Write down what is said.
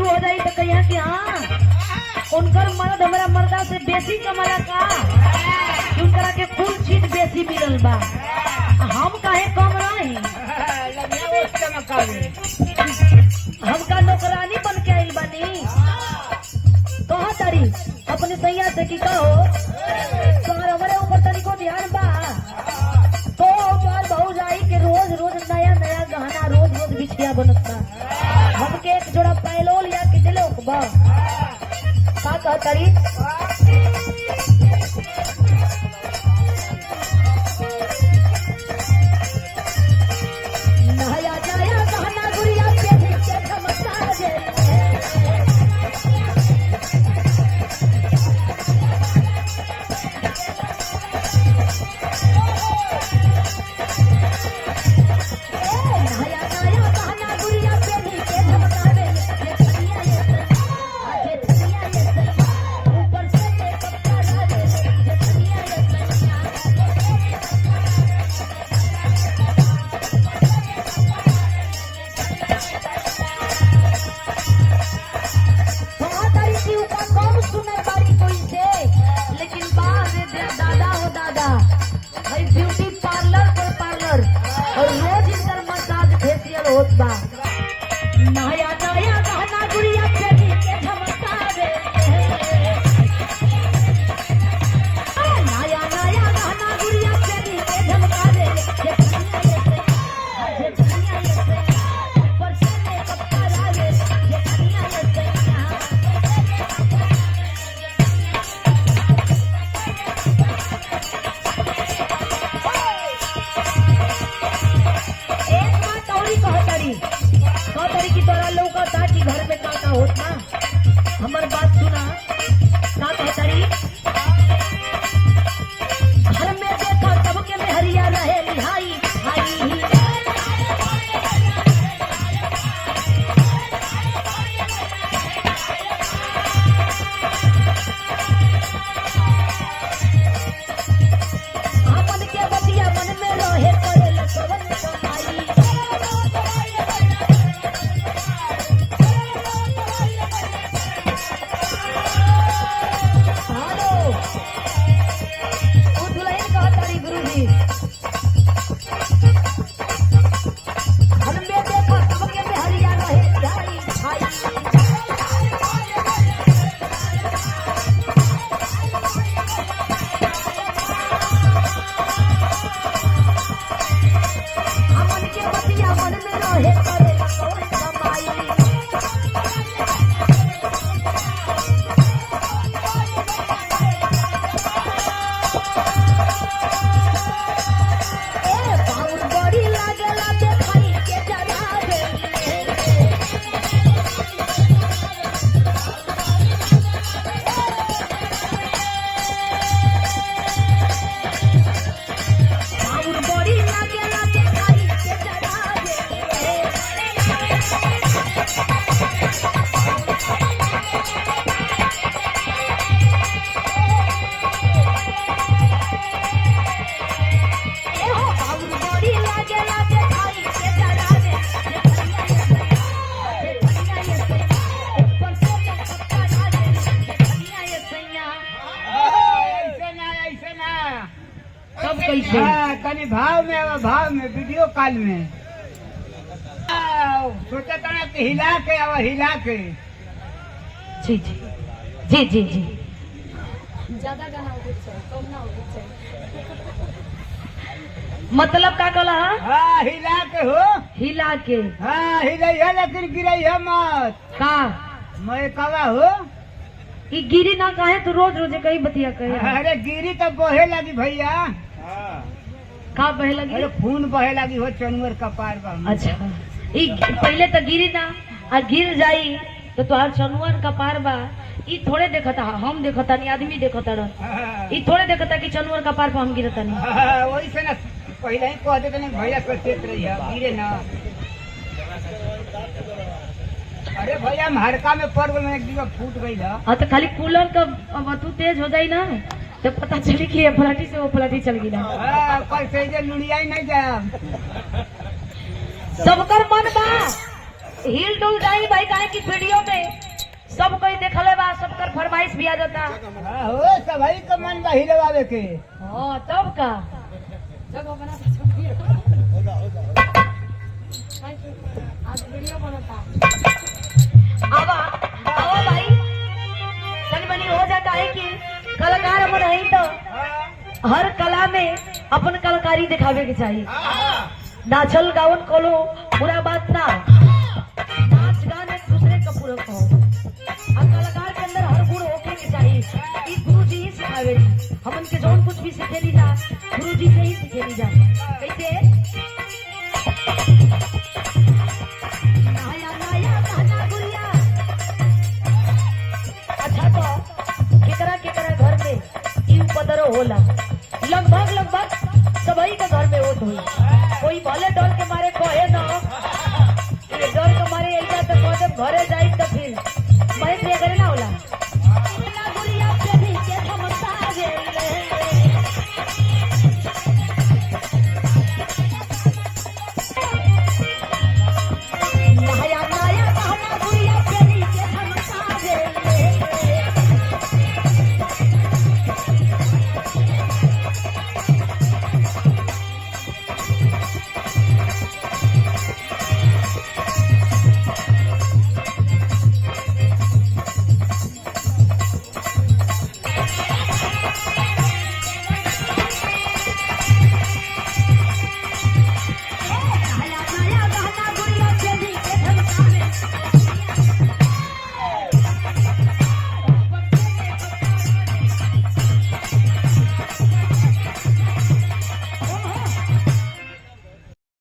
शुरू हो जाई तो कहिया कि हाँ उनकर मर्द हमारा मर्दा से बेसी कमाला का, उनकरा के कुल चीज बेसी मिलल बा, हम काहे कम रही। हमका नौकरानी बन के आइल बानी। कहा तारी अपने सैया से कि कहो तुम्हारा हमारे ऊपर तनिको ध्यान बा, तो हमार भौजाई के रोज रोज नया नया गहना रोज रोज बिछिया बनता, हमके एक जोड़ा पैलो लिया के दिलो बा। का कह तारी नया नया गहना गुड़िया के चमकता जे नया नया गहना गुड़िया के झमकता रे, नया नया गहना गुड़िया के झमका रे, ऊपर से मेकअप करा रे, एक बात और कहतरी की तोरा लौका ताकि घर में का होत ना, हमर बात सुना। का कहतरी घर में देखा सबके मेहरिया रहे लिहाई हाई, अपन के बतिया मन में रहे करे लसवन कमाई। कनी भाव में वीडियो कॉल में सोचा था कि हिला के जी जी जी जी जी ज्यादा गाना हो कम ना हो मतलब का कहला? हाँ हिला के हो, हिला के। हाँ हिला लेकिन गिरई मत का मैं कवा हो ई गिरी ना काहे तो रोज रोज कहीं बतिया कहे। अरे गिरी तो बहे लगी भैया। का बहे लगी? अरे खून बहे लगी हो चनवर कपार बा। अच्छा ई पहले तो गिरी ना और गिर जाई तो तोहार चनुअर कपार बा। ई थोड़े देखता हम देखता नहीं आदमी देखता रह। ई थोड़े देखता कि चनुअर कपार पर हम गिरता नहीं। वही से ना पहले ही कह देते नहीं भैया सचेत रही है गिरे ना। अरे भैया हम हड़का में पड़ गए एक दिन फूट गई था। हाँ तो खाली कूलर का बतू तेज हो जाई ना तो पता चली कि ये फलाटी से वो फलाटी चल गई ना। कल से लुड़िया ही नहीं जाया। सबकर मन बा हिल डुल जाई भाई काहे की वीडियो में सब कोई देखले बा, सबकर फरमाइश भी आ जाता। हाँ हो सभी का मन बा हिलवावे के। हाँ तब का जगह बना के छोड़ आज वीडियो बनता। आवा आवा भाई तनी मनी हो जाता है कि कलाकार हम नहीं तो हर कला में अपन कलाकारी दिखावे के चाहिए। नाचल गावन कोलो बुरा बात ना, नाच गान एक दूसरे का पूरक हो और कलाकार के अंदर हर गुण होके के चाहिए। ई गुरु जी ही सिखावे जी, हमन के जौन कुछ भी सीखेली जा गुरु जी से ही सीखेली जा। कैसे नया नया गाना गुड़िया। अच्छा तो केकरा घर में ई उपद्रव होला, लगभग सभी के घर में होत हुई। कोई भले डर के मारे कहे ना, डर के मारे ऐसा तो घरे जा